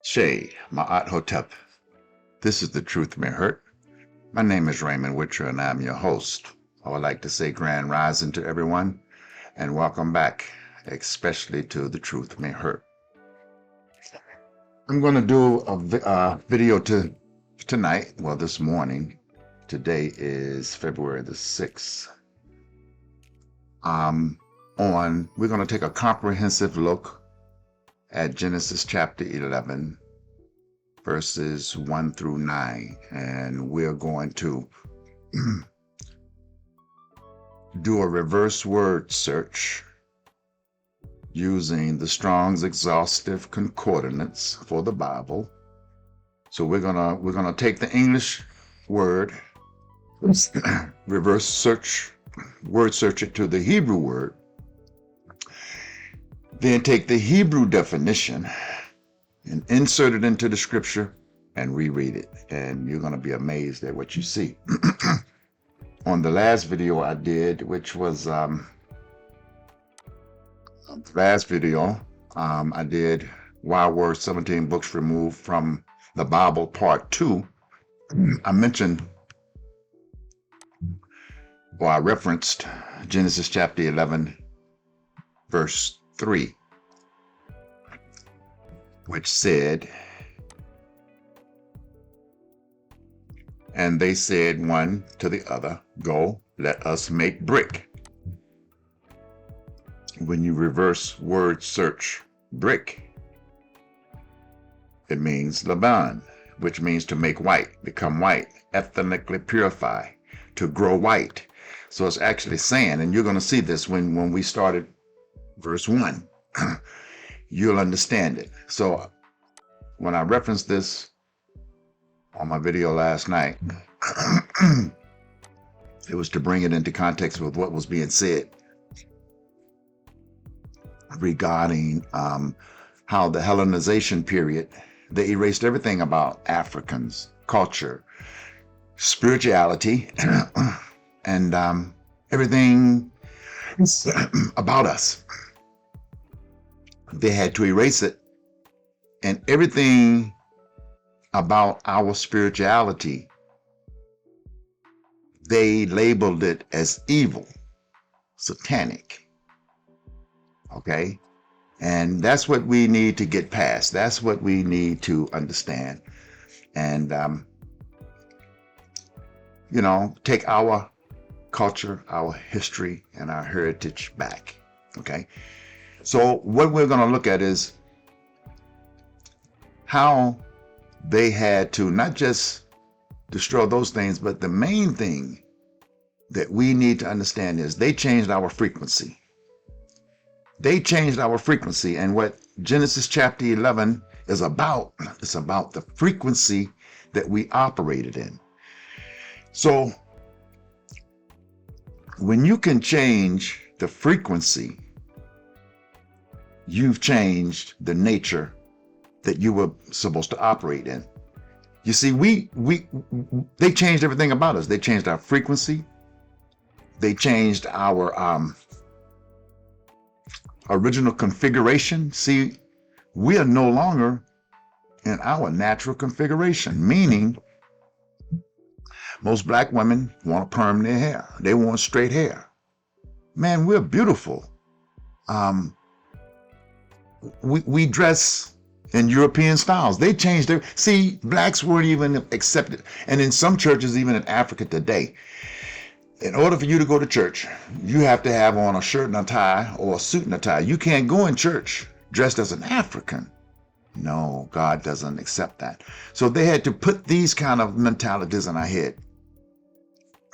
Shay, Ma'at Hotep. This is The Truth May Hurt. My name is Raymond Witcher, and I'm your host. I would like to say grand rising to everyone, and welcome back, especially to The Truth May Hurt. I'm going to do a video tonight, well, this morning. Today is February the 6th. We're going to take a comprehensive look at Genesis chapter 11, verses 1 through 9, and we're going to do a reverse word search using the Strong's Exhaustive Concordance for the Bible. So we're gonna take the English word, reverse search, word search it to the Hebrew word, then take the Hebrew definition and insert it into the scripture and reread it. And you're going to be amazed at what you see. On the last video I did, which was I did Why Were 17 Books Removed from the Bible Part 2. I mentioned, or I referenced Genesis chapter 11, verse 3, which said, "And they said one to the other, Go, let us make brick." When you reverse word search brick, it means Laban, which means to make white, become white, ethnically purify, to grow white. So it's actually saying, and you're going to see this when we started verse 1, you'll understand it. So when I referenced this on my video last night, it was to bring it into context with what was being said regarding how the Hellenization period, they erased everything about Africans, culture, spirituality, and everything about us. They had to erase it, and everything about our spirituality, they labeled it as evil, satanic. Okay? And that's what we need to get past. That's what we need to understand. And, take our culture, our history, and our heritage back. Okay? So what we're going to look at is how they had to not just destroy those things, but the main thing that we need to understand is they changed our frequency. They changed our frequency. And what Genesis chapter 11 is about, it's about the frequency that we operated in. So when you can change the frequency, you've changed the nature that you were supposed to operate in. You see, they changed everything about us. They changed our frequency. They changed our original configuration. See, we are no longer in our natural configuration, meaning most black women want to perm their hair. They want straight hair. Man, we're beautiful. We dress in European styles. They changed their, see, blacks weren't even accepted. And in some churches, even in Africa today, in order for you to go to church, you have to have on a shirt and a tie or a suit and a tie. You can't go in church dressed as an African. No, God doesn't accept that. So they had to put these kind of mentalities in our head.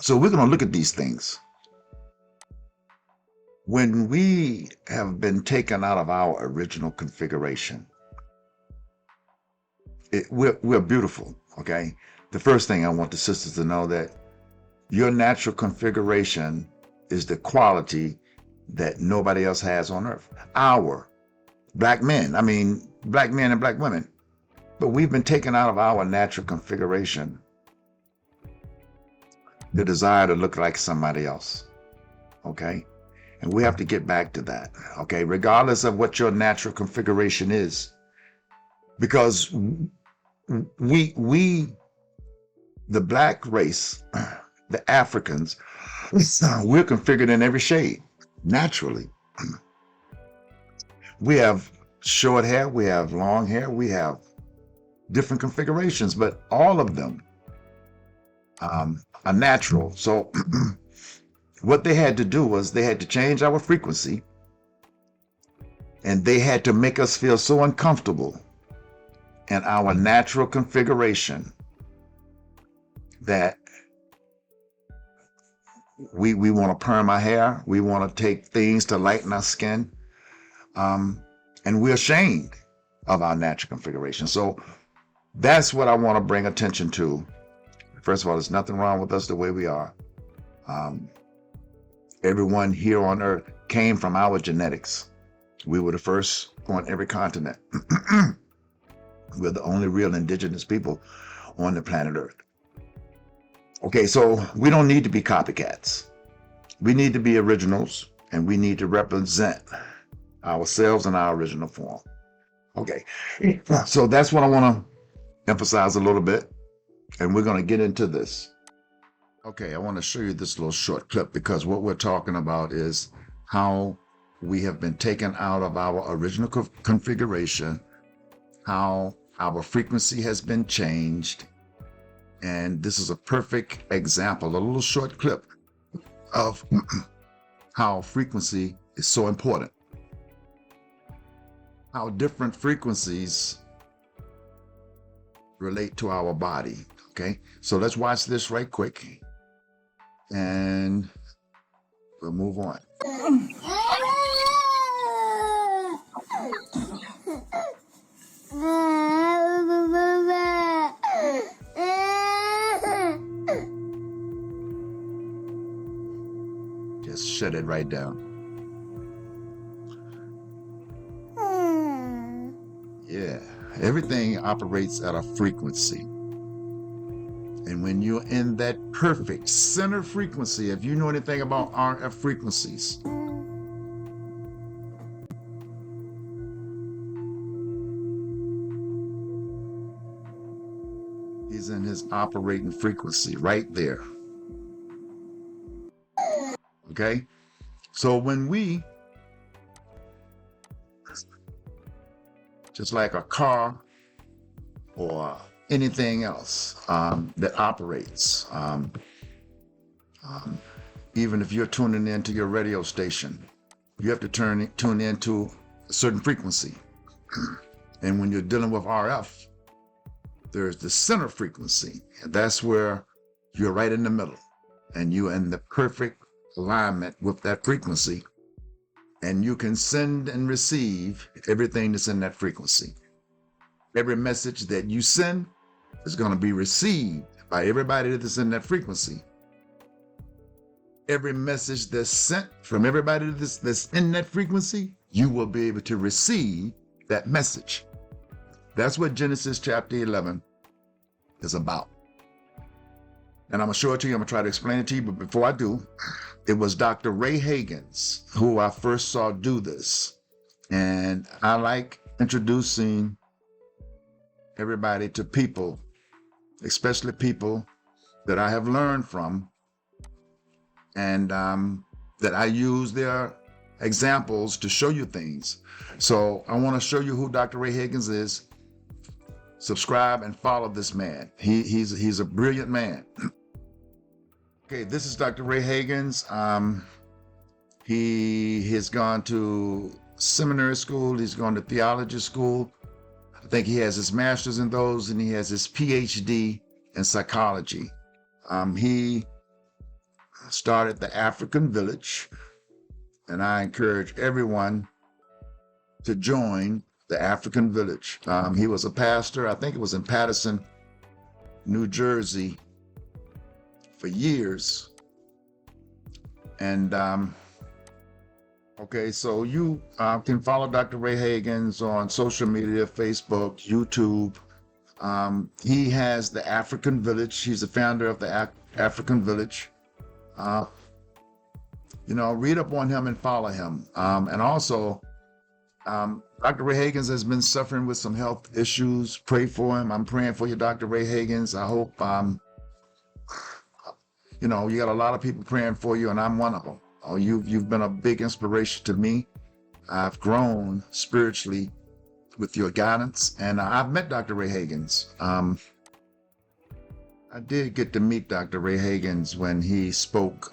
So we're going to look at these things. When we have been taken out of our original configuration, we're beautiful, okay? The first thing I want the sisters to know that your natural configuration is the quality that nobody else has on earth. Our black men and black women. But we've been taken out of our natural configuration, the desire to look like somebody else, okay? And we have to get back to that, okay? Regardless of what your natural configuration is, because we the black race, the Africans, we're configured in every shade naturally. We have short hair, we have long hair, we have different configurations, but all of them are natural. So what they had to do was they had to change our frequency, and they had to make us feel so uncomfortable in our natural configuration that we want to perm our hair, we want to take things to lighten our skin, and we're ashamed of our natural configuration. So that's what I want to bring attention to. First of all, there's nothing wrong with us the way we are. Everyone here on earth came from our genetics. We were the first on every continent. We're the only real indigenous people on the planet Earth. Okay, so we don't need to be copycats. We need to be originals, and we need to represent ourselves in our original form. Okay, so that's what I want to emphasize a little bit, and we're going to get into this. Okay, I want to show you this little short clip because what we're talking about is how we have been taken out of our original configuration, how our frequency has been changed. And this is a perfect example, a little short clip of how frequency is so important. How different frequencies relate to our body. Okay, so let's watch this right quick and we'll move on. Just shut it right down. Yeah, everything operates at a frequency. And when you're in that perfect center frequency, if you know anything about RF frequencies, he's in his operating frequency right there. Okay? So when we, just like a car or anything else that operates, even if you're tuning into your radio station, you have to tune into a certain frequency. And when you're dealing with RF, there's the center frequency, and that's where you're right in the middle, and you're in the perfect alignment with that frequency, and you can send and receive everything that's in that frequency. Every message that you send is going to be received by everybody that's in that frequency. Every message that's sent from everybody that's in that frequency, you will be able to receive that message. That's what Genesis chapter 11 is about. And I'm going to show it to you. I'm going to try to explain it to you. But before I do, it was Dr. Ray Hagins who I first saw do this. And I like introducing everybody to people, especially people that I have learned from, and that I use their examples to show you things. So I want to show you who Dr. Ray Hagins is. Subscribe and follow this man. He's a brilliant man. Okay, this is Dr. Ray Hagins. He has gone to seminary school. He's gone to theology school. I think he has his master's in those, and he has his PhD in psychology. He started the African Village, and I encourage everyone to join the African Village. He was a pastor, I think it was in Paterson, New Jersey, for years. And okay, so you can follow Dr. Ray Hagins on social media, Facebook, YouTube. He has the African Village. He's the founder of the African Village. Read up on him and follow him. And also, Dr. Ray Hagins has been suffering with some health issues. Pray for him. I'm praying for you, Dr. Ray Hagins. I hope, you know, you got a lot of people praying for you, and I'm one of them. Oh, you've been a big inspiration to me. I've grown spiritually with your guidance, and I've met Dr. Ray Hagins. I did get to meet Dr. Ray Hagins when he spoke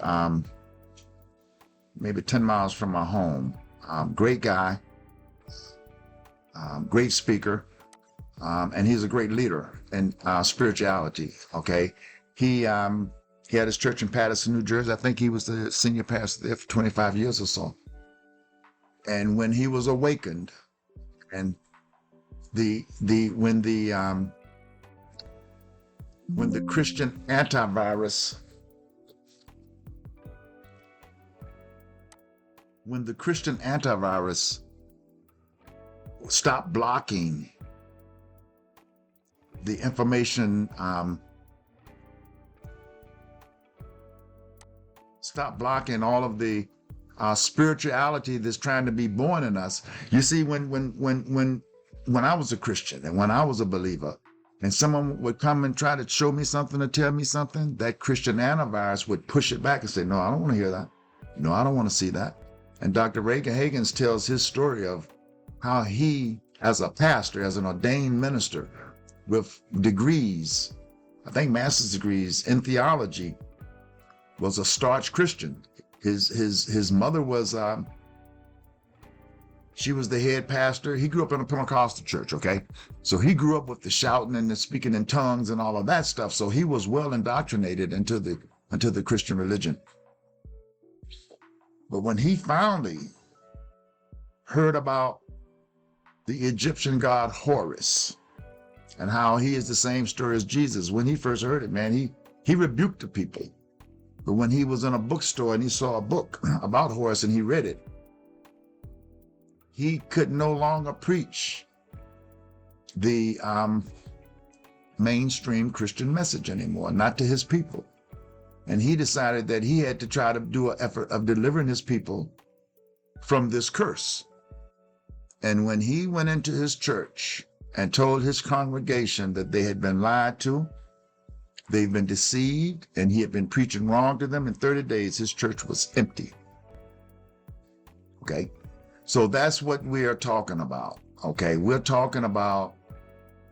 maybe 10 miles from my home. Great guy, great speaker, and he's a great leader in spirituality. Okay, he had his church in Paterson, New Jersey. I think he was the senior pastor there for 25 years or so. And when he was awakened, and when the Christian antivirus, stopped blocking the information, stop blocking all of the spirituality that's trying to be born in us. You see, when I was a Christian and when I was a believer, and someone would come and try to show me something or tell me something, that Christian antivirus would push it back and say, no, I don't want to hear that. No, I don't want to see that. And Dr. Ray Hagins tells his story of how he, as a pastor, as an ordained minister with degrees, I think master's degrees in theology, was a staunch Christian. His mother was, she was the head pastor. He grew up in a Pentecostal church, okay? So he grew up with the shouting and the speaking in tongues and all of that stuff. So he was well indoctrinated into the Christian religion. But when he finally heard about the Egyptian god Horus and how he is the same story as Jesus, when he first heard it, man, he rebuked the people. But when he was in a bookstore and he saw a book about Horus and he read it, he could no longer preach the mainstream Christian message anymore, not to his people. And he decided that he had to try to do an effort of delivering his people from this curse. And when he went into his church and told his congregation that they had been lied to, they've been deceived, and he had been preaching wrong to them, in 30 days, his church was empty. Okay? So that's what we are talking about. Okay? We're talking about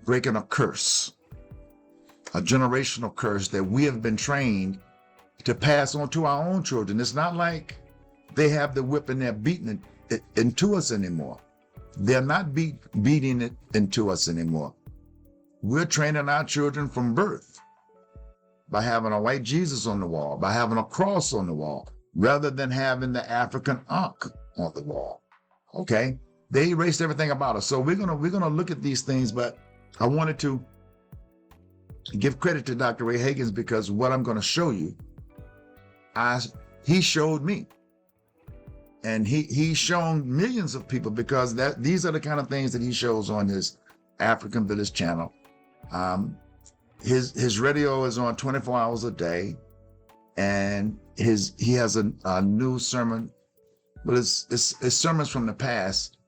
breaking a curse, a generational curse that we have been trained to pass on to our own children. It's not like they have the whip and they're beating it into us anymore. They're not beating it into us anymore. We're training our children from birth by having a white Jesus on the wall, by having a cross on the wall, rather than having the African Ankh on the wall. Okay, they erased everything about us. So we're gonna look at these things, but I wanted to give credit to Dr. Ray Hagins, because what I'm going to show you, he showed me, and he's shown millions of people, because these are the kind of things that he shows on his African Village channel. His radio is on 24 hours a day, and he has a new sermon. Well, it's sermons from the past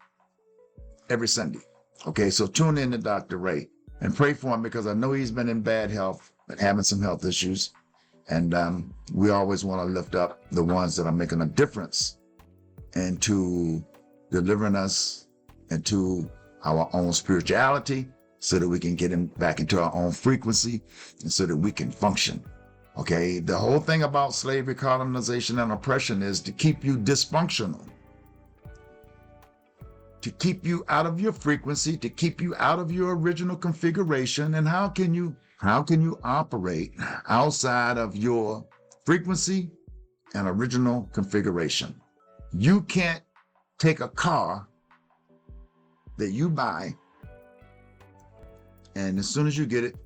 every Sunday. Okay, so tune in to Dr. Ray and pray for him, because I know he's been in bad health and having some health issues. And we always want to lift up the ones that are making a difference into delivering us into our own spirituality, so that we can get him back into our own frequency, and so that we can function. Okay, the whole thing about slavery, colonization, and oppression is to keep you dysfunctional, to keep you out of your frequency, to keep you out of your original configuration. And how can you operate outside of your frequency and original configuration? You can't take a car that you buy, and as soon as you get it,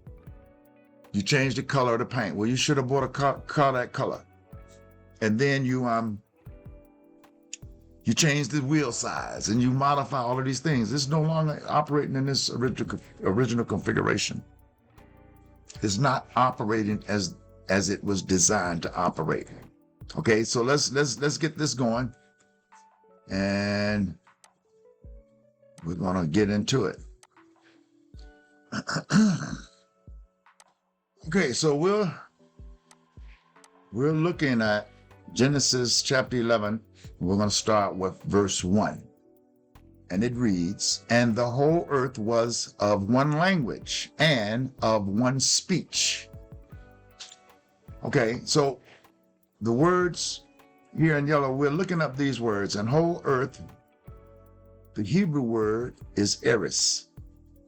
you change the color of the paint. Well, you should have bought a car that color. And then you change the wheel size and you modify all of these things. It's no longer operating in this original configuration. It's not operating as it was designed to operate. Okay, so let's get this going. And we're going to get into it. Okay, so we're looking at Genesis chapter 11. We're going to start with verse 1. And it reads, "And the whole earth was of one language and of one speech." Okay, so the words here in yellow, we're looking up these words. And whole earth, the Hebrew word is eris,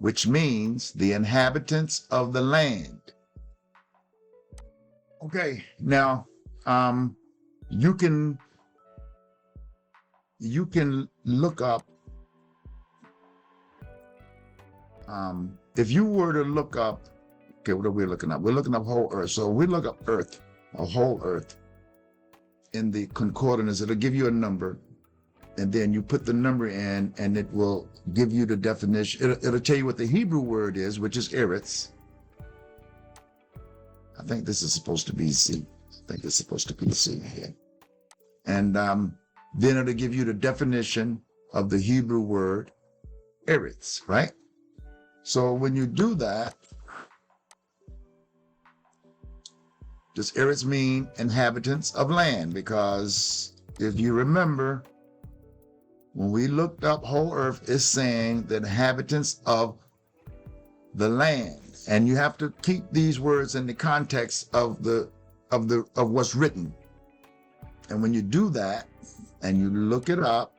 which means the inhabitants of the land. Okay, now you can look up, if you were to look up, okay, what are we looking up? We're looking up whole earth. So we look up earth, a whole earth, in the concordance. It'll give you a number, and then you put the number in, and it will give you the definition. It'll tell you what the Hebrew word is, which is eretz. I think this is supposed to be C. I think it's supposed to be C here. And then it'll give you the definition of the Hebrew word eretz, right? So when you do that, does eretz mean inhabitants of land? Because if you remember, when we looked up whole earth, it's saying the inhabitants of the land. And you have to keep these words in the context of what's written. And when you do that and you look it up,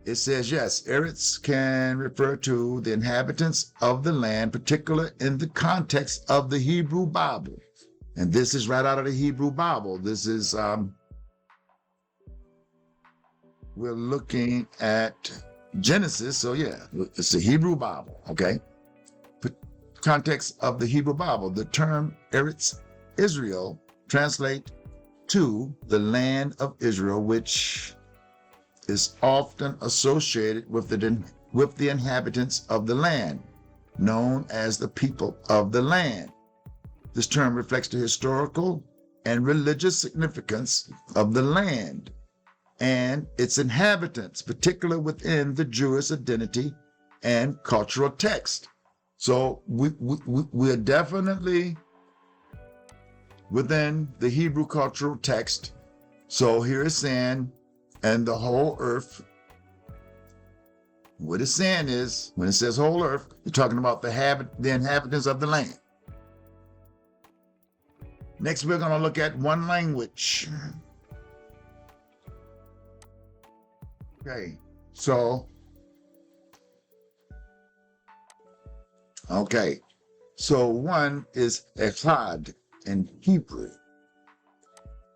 it says, yes, eretz can refer to the inhabitants of the land, particularly in the context of the Hebrew Bible. And this is right out of the Hebrew Bible. This is, we're looking at Genesis. So yeah, it's the Hebrew Bible, okay? Context of the Hebrew Bible. The term Eretz Israel translate to the land of Israel, which is often associated with the inhabitants of the land, known as the people of the land. This term reflects the historical and religious significance of the land and its inhabitants, particularly within the Jewish identity and cultural text. So we're definitely within the Hebrew cultural text. So here it's saying, and the whole earth. What it's saying is, when it says whole earth, you're talking about the inhabitants of the land. Next, we're going to look at one language. Okay, so one is echad in Hebrew.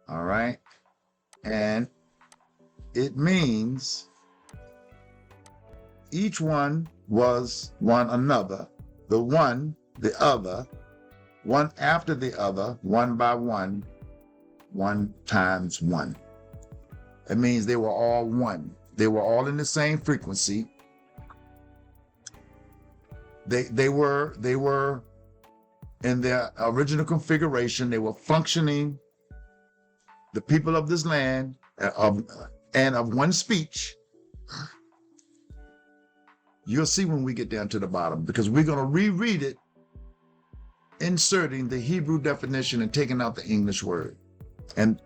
All right, and it means each one was one another, the one, the other, one after the other, one by one, one times one. It means they were all one. They were all in the same frequency. They were in their original configuration. They were functioning, the people of this land, and of one speech. You'll see when we get down to the bottom, because we're going to reread it, inserting the Hebrew definition and taking out the English word. And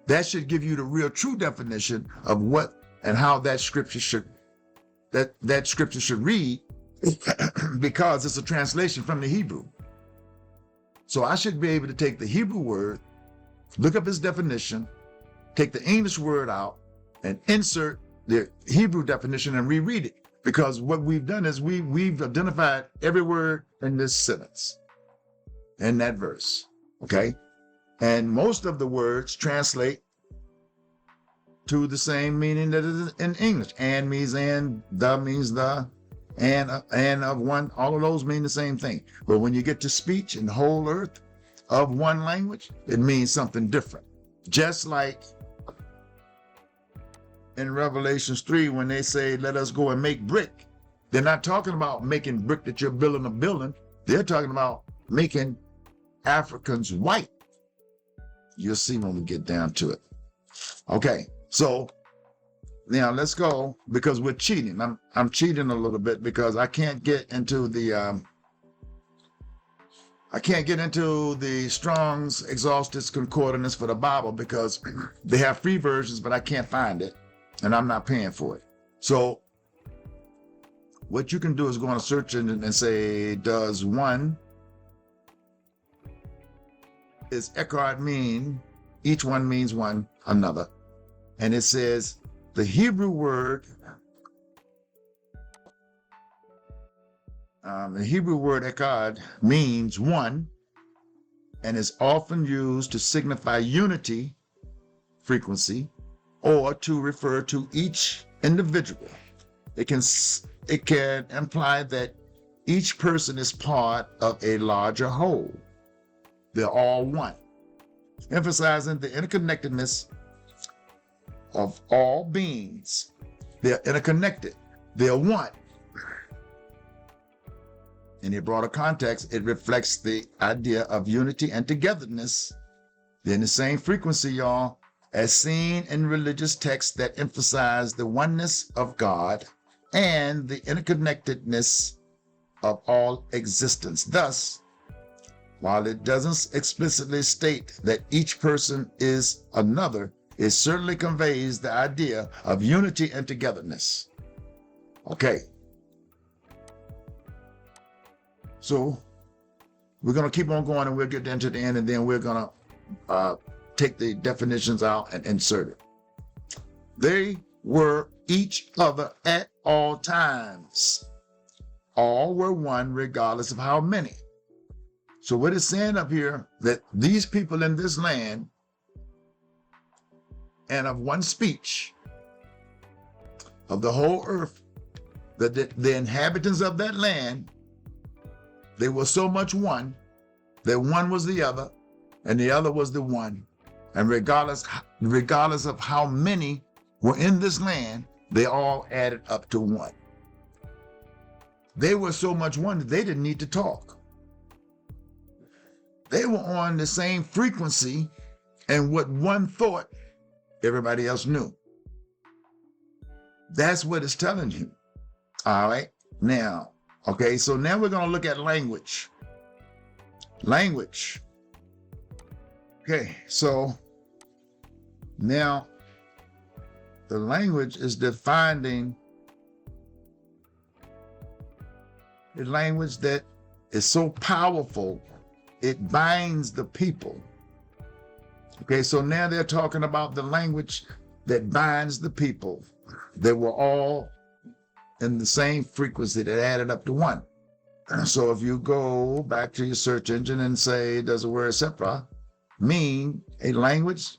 that should give you the real true definition of what and how that scripture should read, because it's a translation from the Hebrew. So I should be able to take the Hebrew word, look up its definition, take the English word out, and insert the Hebrew definition and reread it. Because what we've done is we've identified every word in this sentence, in that verse, okay? And most of the words translate to the same meaning that is in English. And means and, the means the, and of one, all of those mean the same thing. But when you get to speech in the whole earth of one language, it means something different. Just like in Revelations 3, when they say, let us go and make brick, they're not talking about making brick that you're building a building. They're talking about making Africans white. You'll see when we get down to it. Okay, so Now let's go because we're cheating. I'm cheating a little bit because I can't get into the Strong's Exhaustive Concordance for the Bible because they have free versions, but I can't find it, and I'm not paying for it. So what you can do is go on a search engine and say, does one is Echad mean? Each one means one another, and it says the Hebrew word. The Hebrew word Echad means one and is often used to signify unity, frequency, or to refer to each individual. It can imply that each person is part of a larger whole. They're all one, emphasizing the interconnectedness of all beings. They're interconnected. They're one. In a broader context, it reflects the idea of unity and togetherness. They're in the same frequency, y'all, as seen in religious texts that emphasize the oneness of God and the interconnectedness of all existence. Thus, while it doesn't explicitly state that each person is another, it certainly conveys the idea of unity and togetherness. Okay. So we're going to keep on going and we'll get into the end, and then we're going to take the definitions out and insert it. They were each other at all times. All were one regardless of how many. So what it's saying up here, that these people in this land and of one speech of the whole earth, that the inhabitants of that land, they were so much one that one was the other and the other was the one. And regardless of how many were in this land, they all added up to one. They were so much one that they didn't need to talk. They were on the same frequency, and what one thought, everybody else knew. That's what it's telling you. All right. Now, okay, so now we're going to look at language. Language. Okay, so now the language is defining a language that is so powerful, it binds the people. Okay, so now they're talking about the language that binds the people. They were all in the same frequency that added up to one. So if you go back to your search engine and say, does the word Sephra mean a language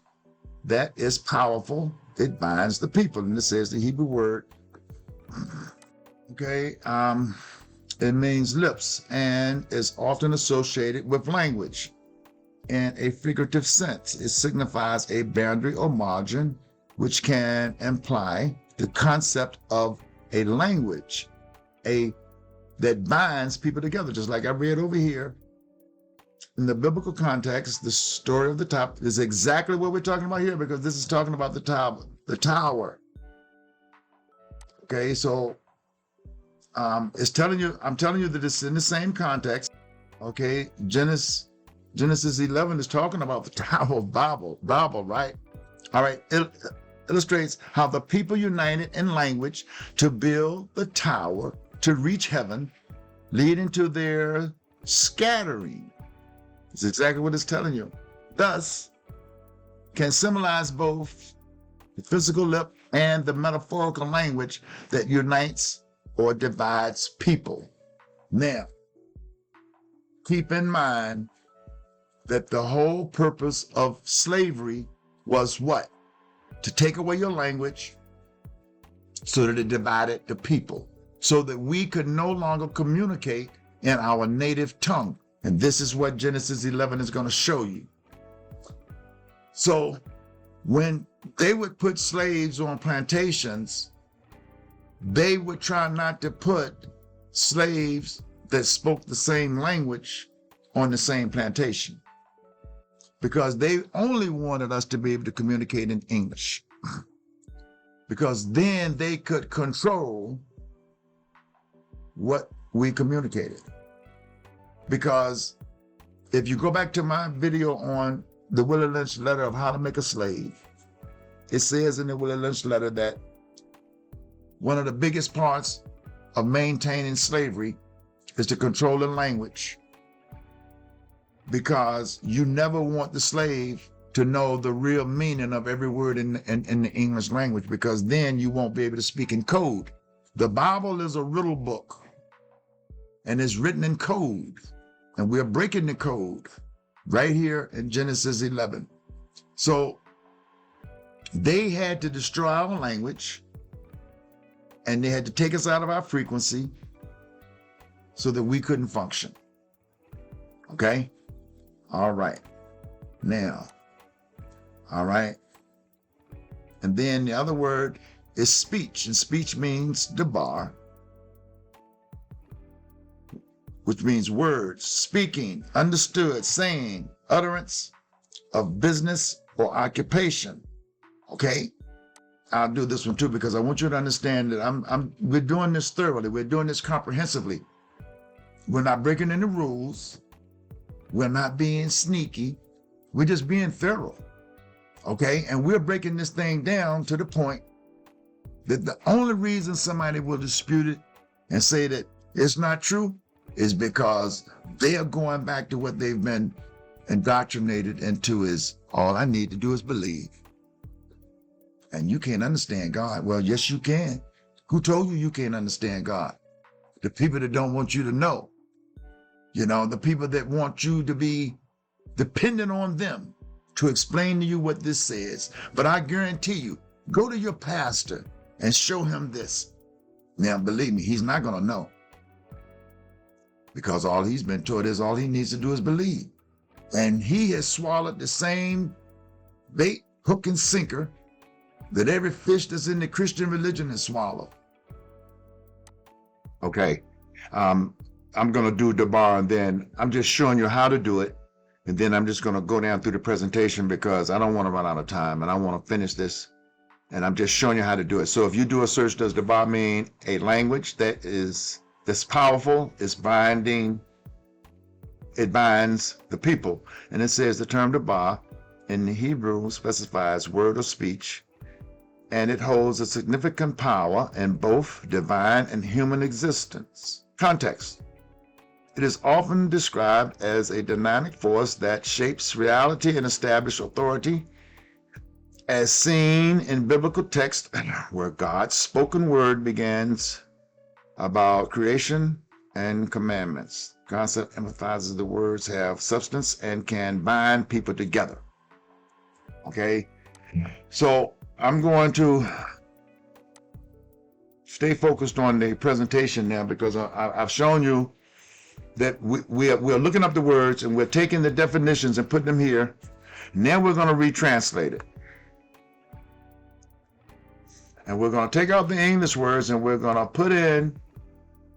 that is powerful? It binds the people. And it says the Hebrew word, okay, it means lips and is often associated with language. In a figurative sense, it signifies a boundary or margin, which can imply the concept of a language, that binds people together. Just like I read over here, in the biblical context, the story of the top is exactly what we're talking about here, because this is talking about the tower. The tower. Okay, so I'm telling you that it's in the same context. Okay, Genesis 11 is talking about the Tower of Babel, right? All right, it illustrates how the people united in language to build the tower to reach heaven, leading to their scattering. It's exactly what it's telling you. Thus, can symbolize both the physical lip and the metaphorical language that unites or divides people. Now, keep in mind that the whole purpose of slavery was what? To take away your language so that it divided the people, so that we could no longer communicate in our native tongue. And this is what Genesis 11 is going to show you. So when they would put slaves on plantations, they would try not to put slaves that spoke the same language on the same plantation, because they only wanted us to be able to communicate in English. because then they could control what we communicated. Because if you go back to my video on the Willie Lynch letter of how to make a slave, it says in the Willie Lynch letter that one of the biggest parts of maintaining slavery is to control the language, because you never want the slave to know the real meaning of every word in the English language, because then you won't be able to speak in code. The Bible is a riddle book, and it's written in code, and we're breaking the code right here in Genesis 11. So they had to destroy our language, and they had to take us out of our frequency so that we couldn't function. Okay? All right. Now, all right. And then the other word is speech, and speech means dabar, which means words, speaking, understood, saying, utterance of business or occupation. Okay? I'll do this one too, because I want you to understand that we're doing this thoroughly. We're doing this comprehensively. We're not breaking any rules. We're not being sneaky. We're just being thorough. Okay? And we're breaking this thing down to the point that the only reason somebody will dispute it and say that it's not true is because they are going back to what they've been indoctrinated into, is all I need to do is believe. And you can't understand God. Well, yes, you can. Who told you you can't understand God? The people that don't want you to know. You know, the people that want you to be dependent on them to explain to you what this says. But I guarantee you, go to your pastor and show him this. Now, believe me, he's not going to know. Because all he's been taught is all he needs to do is believe. And he has swallowed the same bait, hook, and sinker that every fish that's in the Christian religion has swallowed. Okay. I'm going to do dabar, and then I'm just showing you how to do it. And then I'm just going to go down through the presentation because I don't want to run out of time and I want to finish this. And I'm just showing you how to do it. So if you do a search, does dabar mean a language that's powerful, it's binding, it binds the people. And it says the term dabar in the Hebrew specifies word or speech, and it holds a significant power in both divine and human existence. Context. It is often described as a dynamic force that shapes reality and establishes authority, as seen in biblical text where God's spoken word begins about creation and commandments. Concept emphasizes the words have substance and can bind people together. Okay? So I'm going to stay focused on the presentation now, because I've shown you that we're looking up the words and we're taking the definitions and putting them here. Now we're going to retranslate it. And we're going to take out the English words and we're going to put in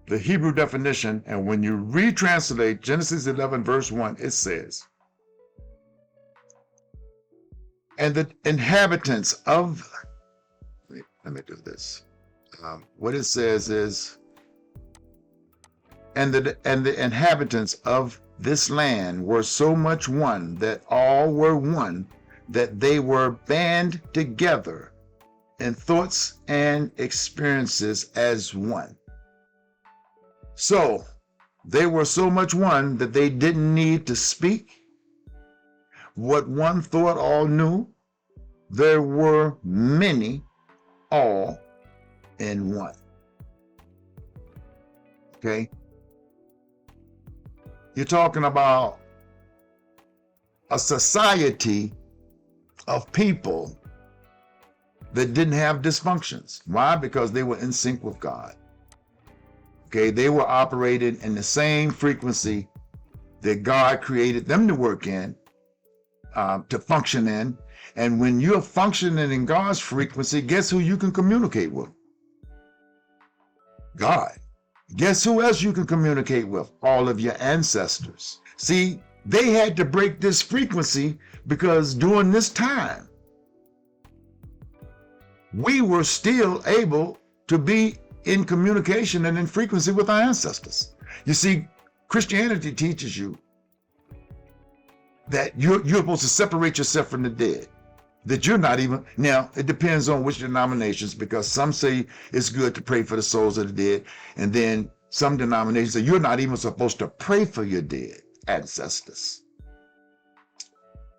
the Hebrew definition. And when you retranslate Genesis 11 verse 1, it says, and the inhabitants of, let me do this. What it says is, and the inhabitants of this land were so much one that all were one, that they were band together in thoughts and experiences as one. So they were so much one that they didn't need to speak. What one thought all knew, there were many, all in one. Okay? You're talking about a society of people that didn't have dysfunctions. Why? Because they were in sync with God. Okay, they were operating in the same frequency that God created them to work in, to function in. And when you're functioning in God's frequency, guess who you can communicate with? God. Guess who else you can communicate with? All of your ancestors. See, they had to break this frequency because during this time, we were still able to be in communication and in frequency with our ancestors. You see, Christianity teaches you that you're supposed to separate yourself from the dead. That you're not even, now it depends on which denominations, because some say it's good to pray for the souls of the dead, and then some denominations say you're not even supposed to pray for your dead ancestors.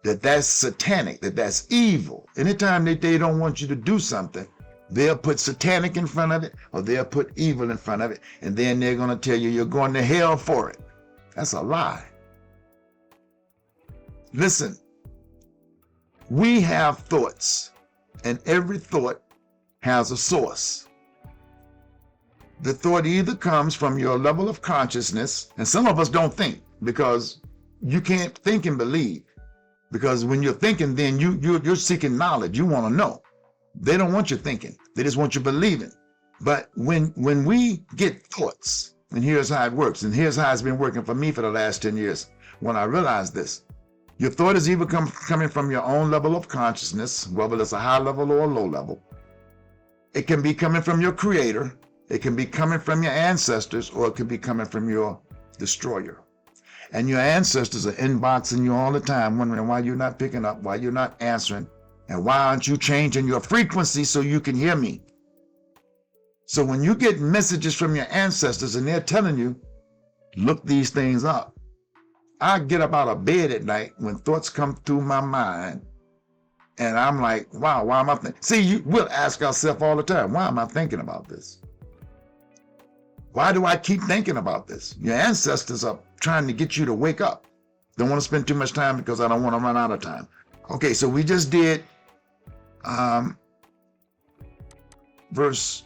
That's satanic, that's evil. Anytime they don't want you to do something, they'll put satanic in front of it, or they'll put evil in front of it, and then they're going to tell you you're going to hell for it. That's a lie. Listen, we have thoughts, and every thought has a source. The thought either comes from your level of consciousness, and some of us don't think, because you can't think and believe. Because when you're thinking, then you're seeking knowledge. You want to know. They don't want you thinking. They just want you believing. But when we get thoughts, and here's how it works, and here's how it's been working for me for the last 10 years, when I realized this. Your thought is either coming from your own level of consciousness, whether it's a high level or a low level. It can be coming from your creator. It can be coming from your ancestors, or it can be coming from your destroyer. And your ancestors are inboxing you all the time, wondering why you're not picking up, why you're not answering, and why aren't you changing your frequency so you can hear me? So when you get messages from your ancestors and they're telling you, look these things up. I get up out of bed at night when thoughts come through my mind, and I'm like, wow, why am I thinking? See, we'll ask ourselves all the time, why am I thinking about this? Why do I keep thinking about this? Your ancestors are trying to get you to wake up. Don't want to spend too much time because I don't want to run out of time. Okay, so we just did verse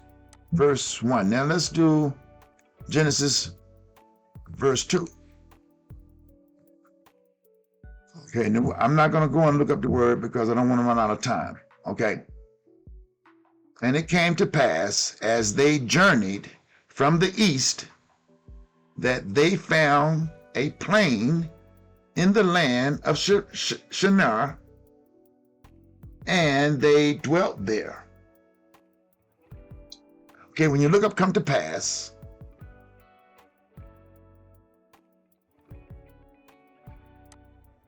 1. Now let's do Genesis verse 2. Okay, I'm not going to go and look up the word because I don't want to run out of time. Okay. And it came to pass as they journeyed from the east that they found a plain in the land of Shinar, and they dwelt there. Okay, when you look up come to pass,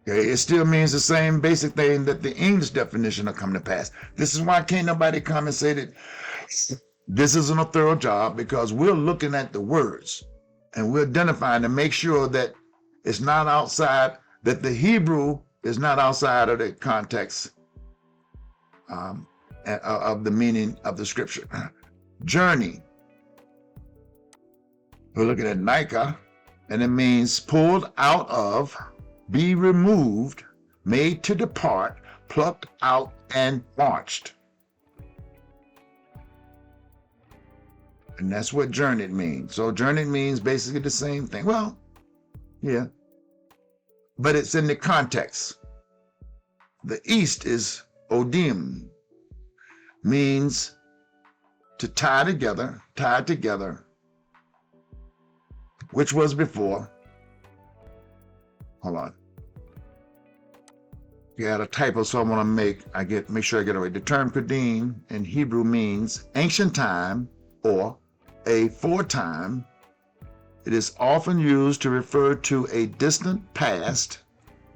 okay, it still means the same basic thing that the English definition of come to pass. This is why can't nobody come and say that this isn't a thorough job, because we're looking at the words and we're identifying to make sure that it's not outside, that the Hebrew is not outside of the context of the meaning of the scripture. Journey. We're looking at Nika, and it means pulled out of, be removed, made to depart, plucked out, and marched. And that's what journeyed means. So journeyed means basically the same thing. Well, yeah. But it's in the context. The east is odim, means to tie together, which was before. Hold on. You had a typo, so I want to make sure I get it right. The term Kadim in Hebrew means ancient time or aforetime. It is often used to refer to a distant past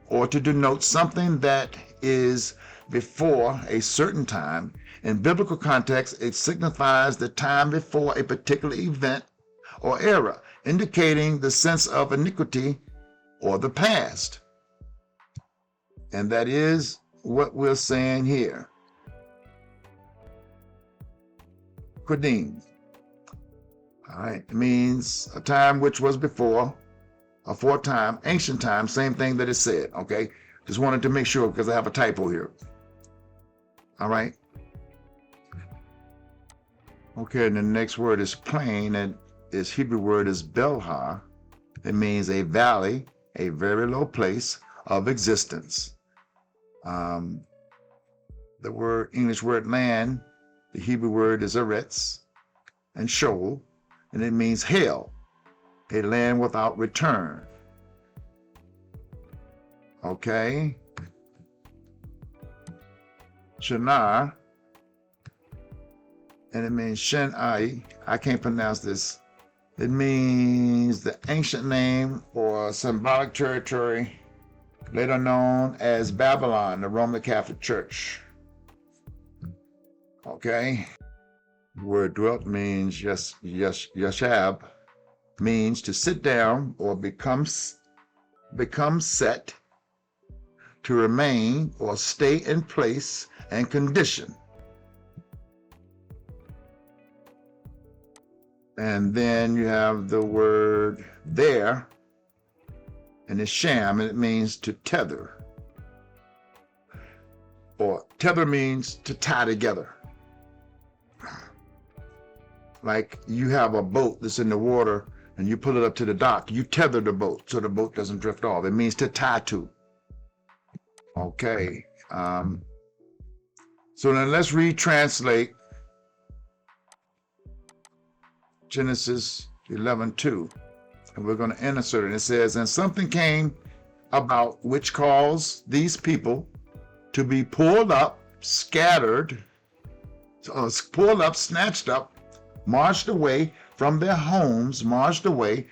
or to denote something that is before a certain time. In biblical context, it signifies the time before a particular event or era, indicating the sense of iniquity or the past. And that is what we're saying here. Kadim. All right, it means a time which was before, aforetime, ancient time, same thing that it said, okay? Just wanted to make sure because I have a typo here. All right. Okay, and the next word is plain, and its Hebrew word is belha. It means a valley, a very low place of existence. The English word land, the Hebrew word is eretz, and shoal, and it means hell, a land without return. Okay. Shinar and it means Shen Ai. I can't pronounce this. It means the ancient name or symbolic territory, later known as Babylon, the Roman Catholic Church. Okay. The word dwelt means yashab, means to sit down or become set, to remain or stay in place and condition. And then you have the word there, and it's sham, and it means to tether. Or tether means to tie together. Like you have a boat that's in the water and you pull it up to the dock, you tether the boat so the boat doesn't drift off. It means to tie to. Okay. So then let's retranslate Genesis 11:2, and we're going to insert it. It says, and something came about which caused these people to be pulled up, scattered, pulled up, snatched up, marched away from their homes, marched away,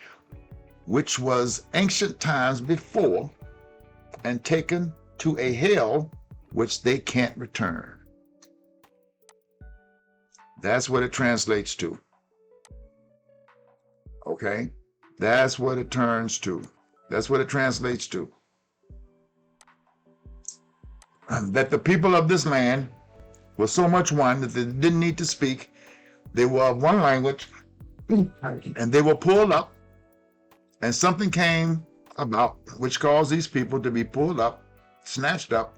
which was ancient times before, and taken to a hell which they can't return. That's what it translates to. Okay? That's what it turns to. That's what it translates to. That the people of this land were so much one that they didn't need to speak. They were of one language, and they were pulled up, and something came about which caused these people to be pulled up, snatched up,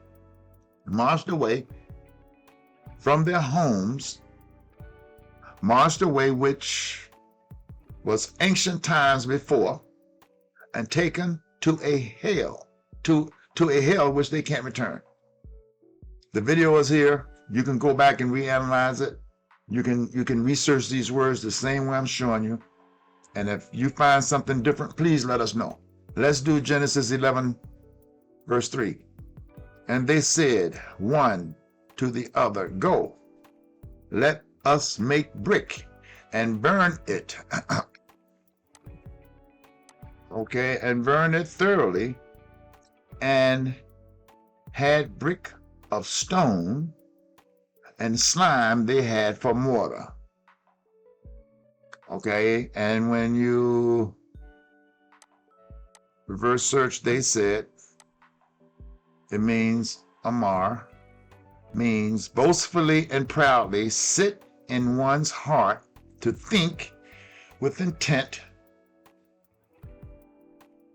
marched away from their homes, marched away which was ancient times before, and taken to a hell, to a hell which they can't return. The video is here. You can go back and reanalyze it. You can research these words the same way I'm showing you. And if you find something different, please let us know. Let's do Genesis 11, verse 3. And they said one to the other, go, let us make brick and burn it. Okay, and burn it thoroughly, and had brick of stone, and slime they had for mortar. Okay, and when you reverse search, they said, it means Amar, means boastfully and proudly sit in one's heart to think with intent,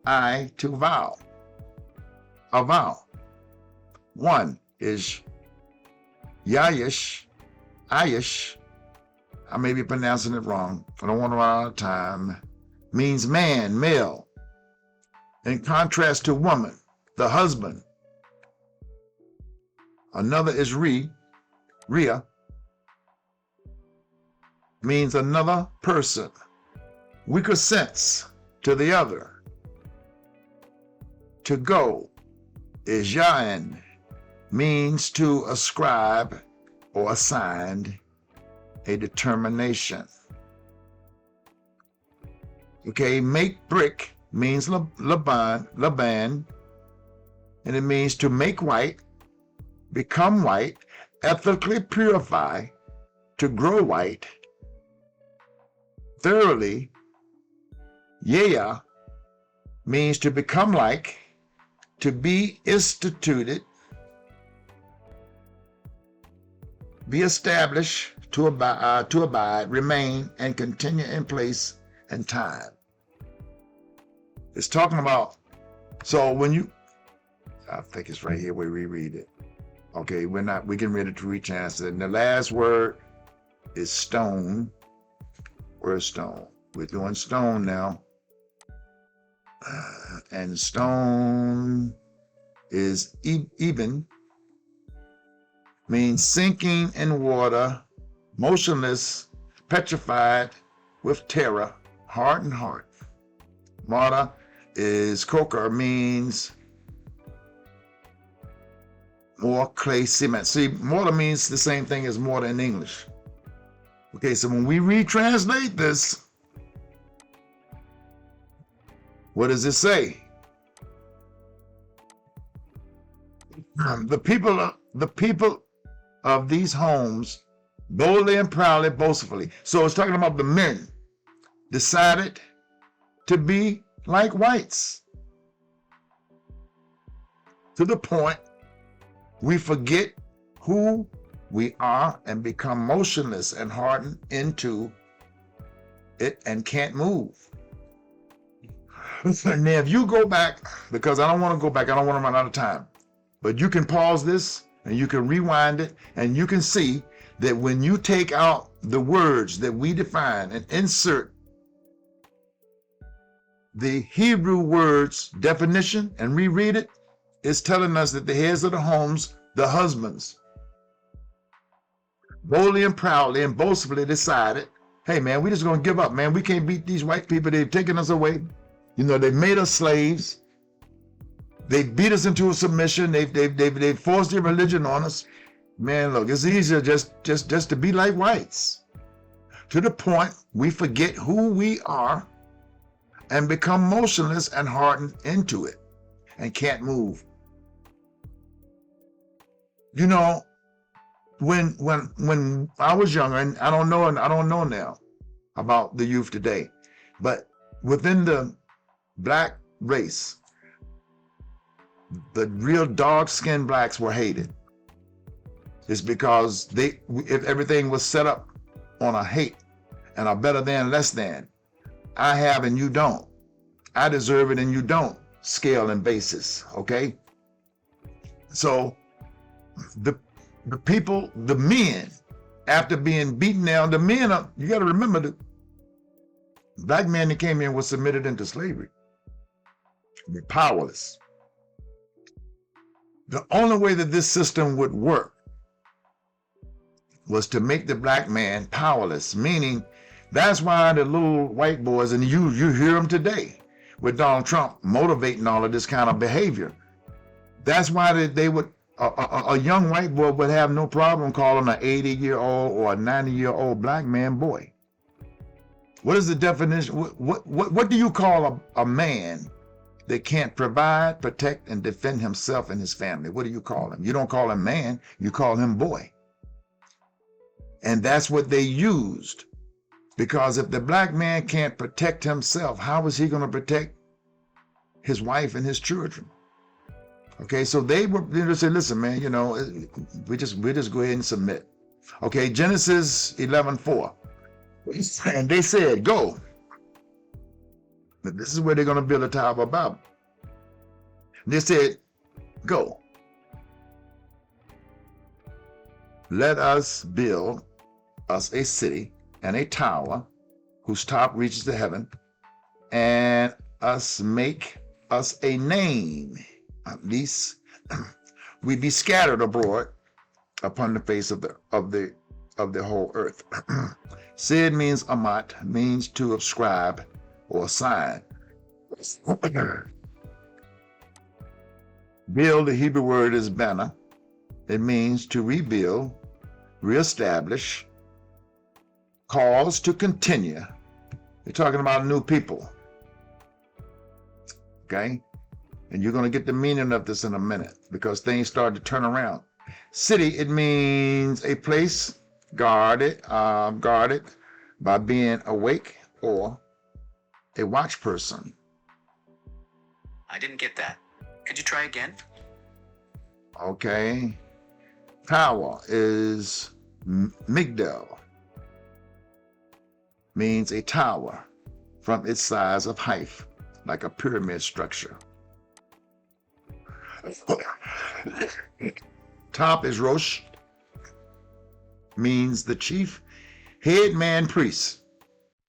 I to vow. A vow. One is Yayish, Ayish, I may be pronouncing it wrong, I don't want to run out of time, means man, male. In contrast to woman, the husband. Another is Ria, means another person. Weaker sense to the other. To go is Yain, means to ascribe or assign a determination. Okay, make brick means Laban, and it means to make white, become white, ethically purify, to grow white, thoroughly. Yeya means to become like, to be instituted, be established, to abide, remain, and continue in place and time. It's talking about, so when you, I think it's right here where we read it. Okay, we're getting ready to retranslate. And the last word is stone. Where's stone? We're doing stone now. And stone is even, means sinking in water, motionless, petrified with terror, hardened heart. Mortar is coker, means more clay cement. See, mortar means the same thing as mortar in English. Okay, so when we retranslate this, what does it say? The people of these homes boldly and proudly, boastfully. So it's talking about the men decided to be like whites to the point we forget who we are and become motionless and hardened into it and can't move. Now, if you go back, because I don't want to go back, I don't want to run out of time, but you can pause this and you can rewind it and you can see that when you take out the words that we define and insert the Hebrew words definition and reread it, it's telling us that the heads of the homes, the husbands, boldly and proudly and boastfully decided, hey man, we're just gonna give up, man. We can't beat these white people. They've taken us away. You know, they made us slaves. They beat us into a submission. They forced their religion on us. Man, look, it's easier just to be like whites. To the point we forget who we are and become motionless and hardened into it and can't move. You know, when I was younger, and I don't know now about the youth today, but within the black race, the real dark-skinned blacks were hated. It's because if everything was set up on a hate and a better than, less than, I have and you don't, I deserve it and you don't scale and basis, okay? So the people, the men, after being beaten down, the men are, you got to remember, the black man that came in was submitted into slavery. They're powerless. The only way that this system would work was to make the black man powerless, meaning that's why the little white boys, and you hear them today with Donald Trump motivating all of this kind of behavior. That's why they would, a young white boy would have no problem calling an 80-year-old or a 90-year-old black man boy. What is the definition? What do you call a man that can't provide, protect, and defend himself and his family? What do you call him? You don't call him man, you call him boy. And that's what they used. Because if the black man can't protect himself, how is he going to protect his wife and his children? Okay, so they say, listen, man, you know, we just go ahead and submit. Okay, Genesis 11:4. And they said, go. This is where they're going to build a Tower of Babel. They said, go. Let us build us a city and a tower whose top reaches to heaven, and us make us a name. At least we be scattered abroad upon the face of the whole earth. Sid means amat, means to ascribe or assign. Build, the Hebrew word is bana. It means to rebuild, reestablish, cause to continue. You're talking about new people. Okay? And you're going to get the meaning of this in a minute because things start to turn around. City, it means a place guarded by being awake or a watch person. I didn't get that. Could you try again? Okay. Tower is migdal. Means a tower from its size of height, like a pyramid structure. Top is Rosh, means the chief, head man priest.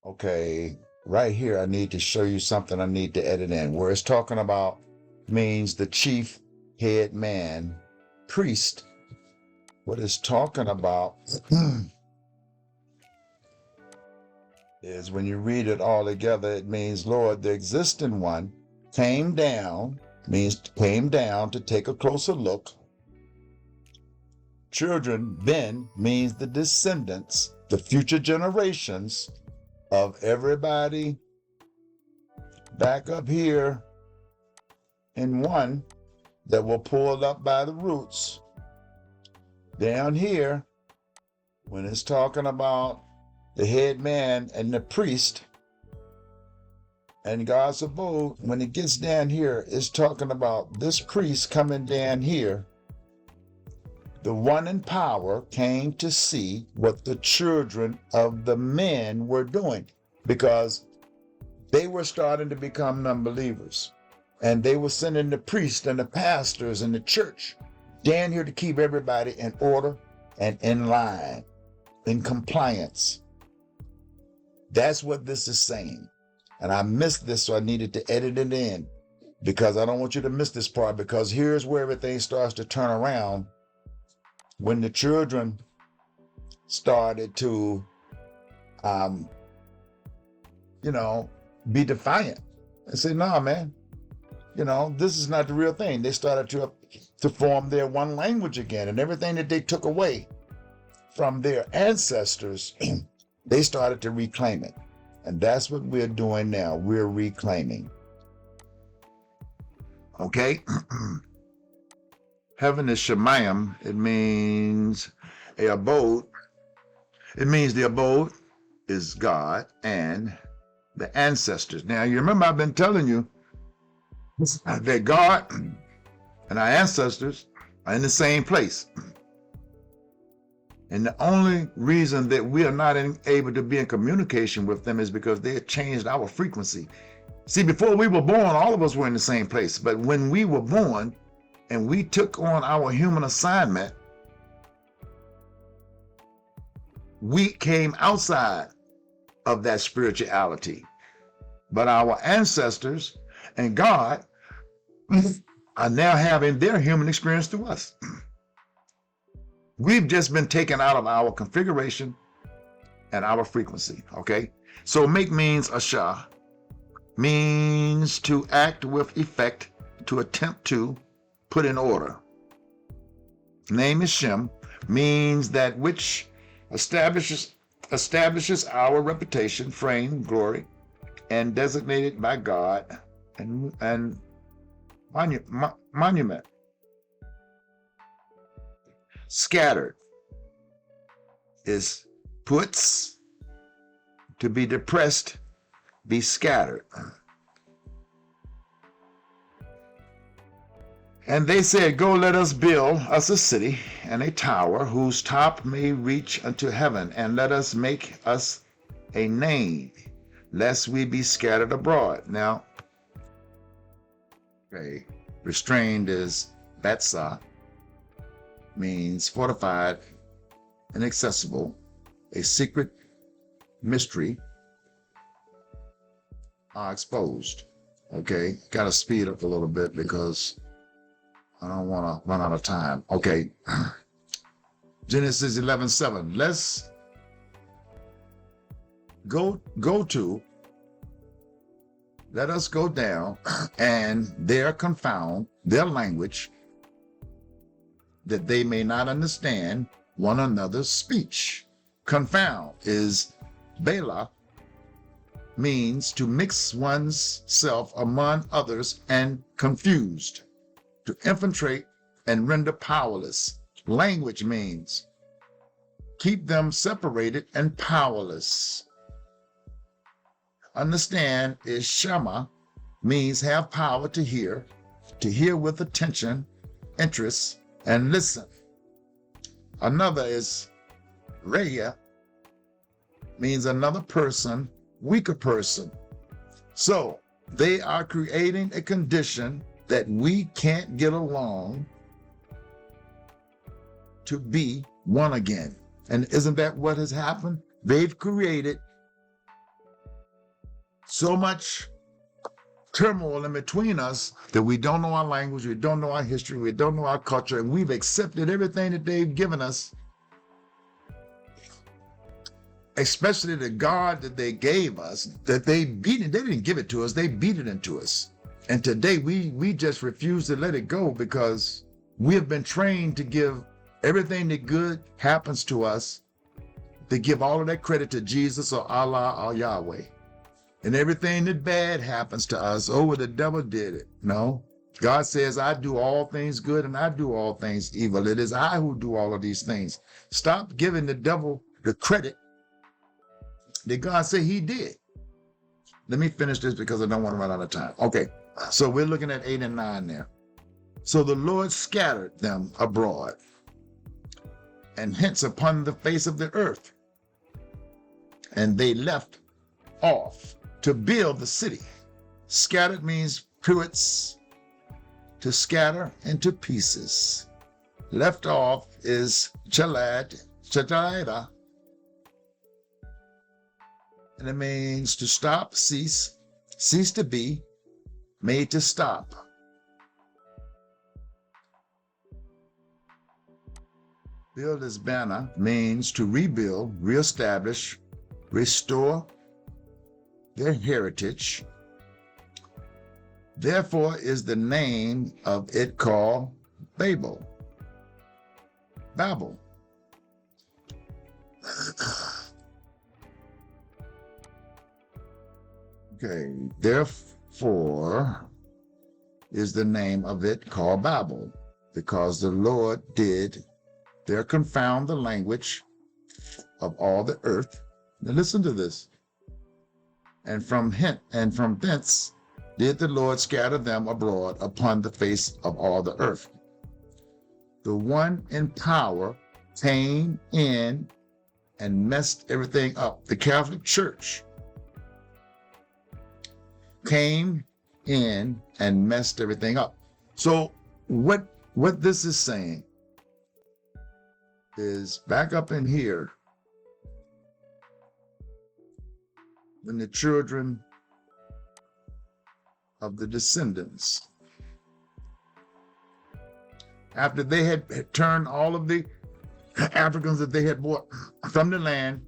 Okay, right here I need to show you something I need to edit in. Where it's talking about means the chief, head man, priest. What it's talking about is when you read it all together, it means, Lord, the existing one came down, means came down to take a closer look, children, Ben means the descendants, the future generations of everybody back up here in one that were pulled up by the roots. Down here, when it's talking about the head man and the priest and God's abode, when it gets down here, it's talking about this priest coming down here. The one in power came to see what the children of the men were doing, because they were starting to become unbelievers. And they were sending the priests and the pastors and the church down here to keep everybody in order and in line, in compliance. That's what this is saying. And I missed this, so I needed to edit it in, because I don't want you to miss this part, because here's where everything starts to turn around. When the children started to, be defiant and say, "No, man, this is not the real thing." They started to form their one language again, and everything that they took away from their ancestors, they started to reclaim it. And that's what we're doing now. We're reclaiming. Okay? Heaven is Shemayim. It means a abode. It means the abode is God and the ancestors. Now, you remember I've been telling you that God and our ancestors are in the same place. And the only reason that we are not able to be in communication with them is because they have changed our frequency. See, before we were born, all of us were in the same place. But when we were born and we took on our human assignment, we came outside of that spirituality. But our ancestors and God are now having their human experience through us. We've just been taken out of our configuration and our frequency, okay? So make means asha, means to act with effect, to attempt to put in order. Name is Shem, means that which establishes our reputation, frame, glory, and designated by God and monument. Scattered is puts, to be depressed, be scattered. And they said, "Go, let us build us a city and a tower whose top may reach unto heaven, and let us make us a name, lest we be scattered abroad." Now, okay, restrained is Batsah, means fortified, inaccessible, a secret mystery are exposed. Okay, gotta speed up a little bit because I don't want to run out of time. Okay, Genesis 11:7. Let's let us go down and there confound their language, that they may not understand one another's speech. Confound is Bela, means to mix one's self among others and confused, to infiltrate and render powerless. Language means keep them separated and powerless. Understand is Shema, means have power to hear with attention, interest, and listen. Another is Raya, means another person, weaker person. So they are creating a condition that we can't get along to be one again. And isn't that what has happened? They've created so much turmoil in between us that we don't know our language, we don't know our history, we don't know our culture, and we've accepted everything that they've given us, especially the God that they gave us, that they beat it. They didn't give it to us, they beat it into us. And today we just refuse to let it go because we have been trained to give everything that good happens to us, they give all of that credit to Jesus or Allah or Yahweh. And everything that bad happens to us, oh, well, the devil did it. No. God says, I do all things good and I do all things evil. It is I who do all of these things. Stop giving the devil the credit that God said he did. Let me finish this because I don't want to run out of time. Okay, so we're looking at 8 and 9 there. So the Lord scattered them abroad and hence upon the face of the earth. And they left off to build the city. Scattered means pruits, to scatter into pieces. Left off is chalad, chalaida. And it means to stop, cease, cease to be, made to stop. Build as banner means to rebuild, reestablish, restore their heritage. Therefore is the name of it called Babel. Babel. Okay, therefore is the name of it called Babel, because the Lord did there confound the language of all the earth. Now listen to this. And from thence did the Lord scatter them abroad upon the face of all the earth. The one in power came in and messed everything up. The Catholic Church came in and messed everything up. So what this is saying is, back up in here, when the children of the descendants, after they had turned all of the Africans that they had brought from the land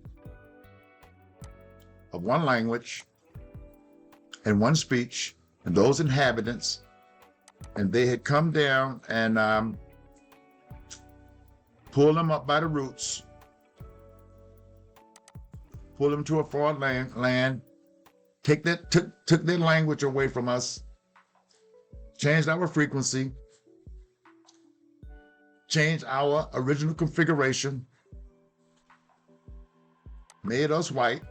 of one language and one speech, and those inhabitants, and they had come down and pull them up by the roots, pull them to a foreign land, took their language away from us, changed our frequency, changed our original configuration, made us white.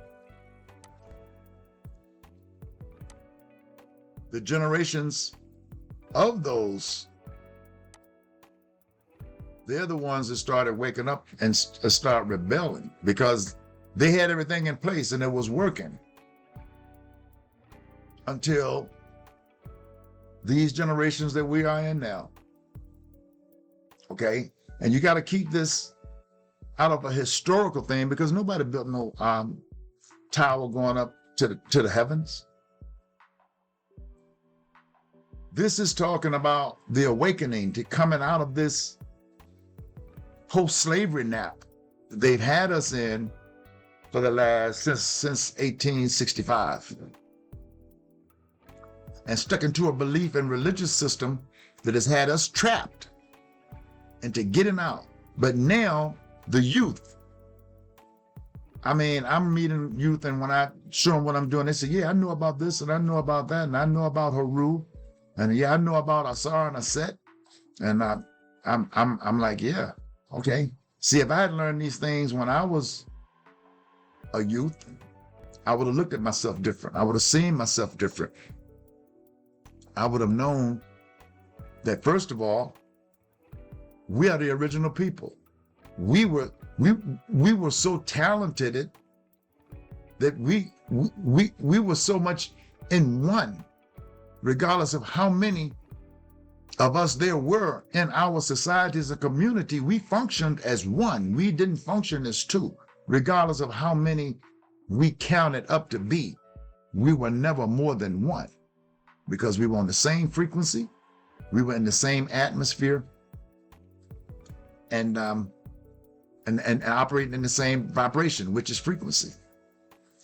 The generations of those, they're the ones that started waking up and start rebelling, because they had everything in place and it was working until these generations that we are in now. Okay? And you got to keep this out of a historical thing, because nobody built no tower going up to the heavens. This is talking about the awakening to coming out of this post-slavery nap they've had us in for the last since 1865, and stuck into a belief and religious system that has had us trapped into getting out. But now the youth, I mean, I'm meeting youth, and when I show them what I'm doing, they say, yeah, I know about this and I know about that, and I know about Haru, and yeah, I know about Asar and Aset. And I'm like, yeah, okay. See, if I had learned these things when I was a youth, I would have looked at myself different. I would have seen myself different. I would have known that, first of all, we are the original people. We were so talented that we were so much in one, regardless of how many of us there were in our society as a community. We functioned as one. We didn't function as two, regardless of how many we counted up to be. We were never more than one, because we were on the same frequency. We were in the same atmosphere, and operating in the same vibration, which is frequency.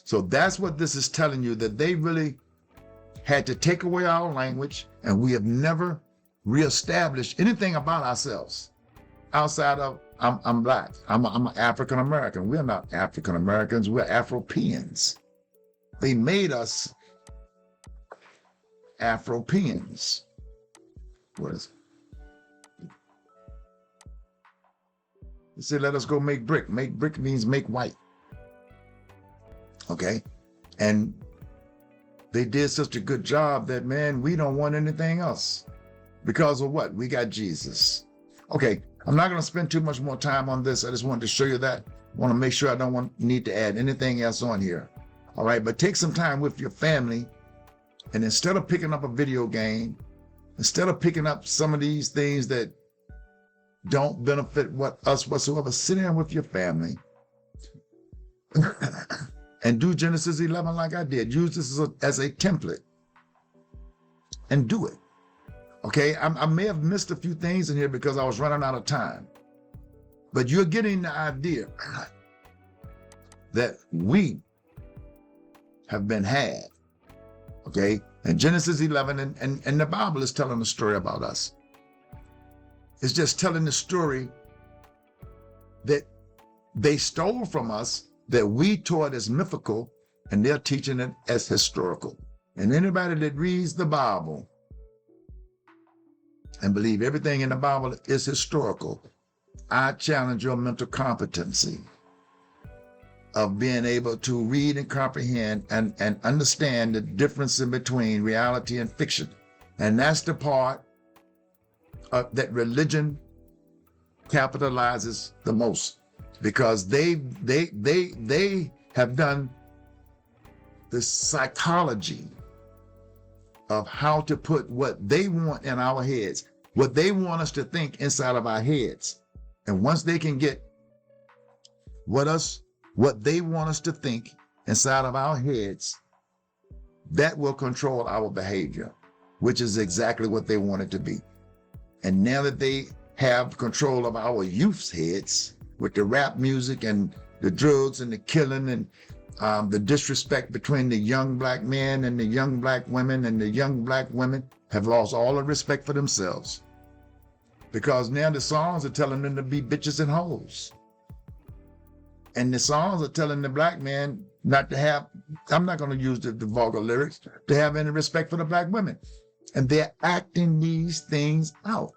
So that's what this is telling you, that they really had to take away our language, and we have never reestablished anything about ourselves outside of I'm black. I'm African American. We're not African Americans. We're Afropeans. They made us Afropeans. What is it? They said, let us go make brick. Make brick means make white. Okay? And they did such a good job that, man, we don't want anything else. Because of what? We got Jesus. Okay, I'm not going to spend too much more time on this. I just wanted to show you that. I want to make sure I don't need to add anything else on here. All right, but take some time with your family, and instead of picking up a video game, instead of picking up some of these things that don't benefit us whatsoever, sit down with your family and do Genesis 11 like I did. Use this as a template and do it. Okay, I may have missed a few things in here because I was running out of time, but you're getting the idea that we have been had. Okay, and Genesis 11 and the Bible is telling a story about us. It's just telling the story that they stole from us, that we taught as mythical, and they're teaching it as historical. And anybody that reads the Bible and believe everything in the Bible is historical, I challenge your mental competency of being able to read and comprehend and understand the difference in between reality and fiction. And that's the part that religion capitalizes the most, because they have done the psychology of how to put what they want in our heads, what they want us to think inside of our heads. And once they can get what they want us to think inside of our heads, that will control our behavior, which is exactly what they want it to be. And now that they have control of our youth's heads with the rap music and the drugs and the killing and the disrespect between the young black men and the young black women, and the young black women have lost all the respect for themselves, because now the songs are telling them to be bitches and hoes. And the songs are telling the black man not to have, I'm not going to use the vulgar lyrics, to have any respect for the black women. And they're acting these things out.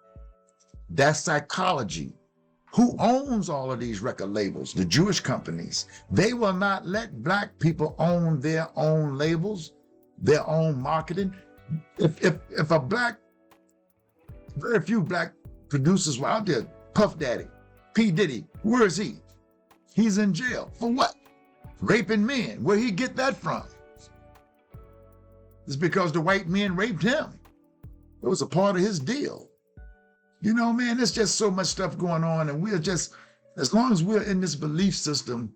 That's psychology. Who owns all of these record labels? The Jewish companies. They will not let black people own their own labels, their own marketing. If a black, very few black producers were out there. Puff Daddy, P. Diddy, where is he? He's in jail. For what? Raping men. Where'd he get that from? It's because the white men raped him. It was a part of his deal. You know, man, there's just so much stuff going on, and we're just, as long as we're in this belief system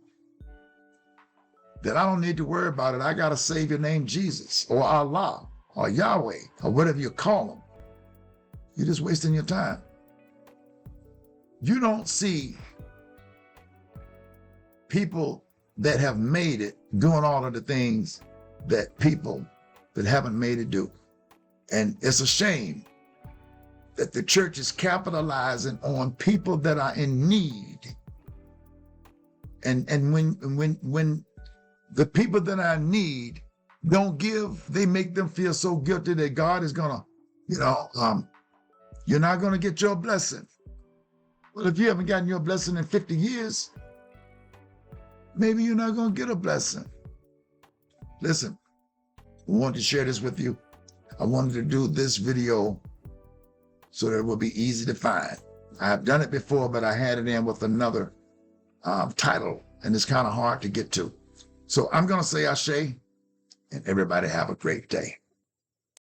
that I don't need to worry about it, I got a savior named Jesus or Allah or Yahweh or whatever you call him, you're just wasting your time. You don't see people that have made it doing all of the things that people that haven't made it do. And it's a shame that the church is capitalizing on people that are in need. And when the people that are in need don't give, they make them feel so guilty that God is gonna, you're not gonna get your blessing. Well, if you haven't gotten your blessing in 50 years, maybe you're not gonna get a blessing. Listen, I wanted to share this with you. I wanted to do this video so that it will be easy to find. I've done it before, but I had it in with another title, and it's kind of hard to get to. So I'm going to say Ashe, and everybody have a great day.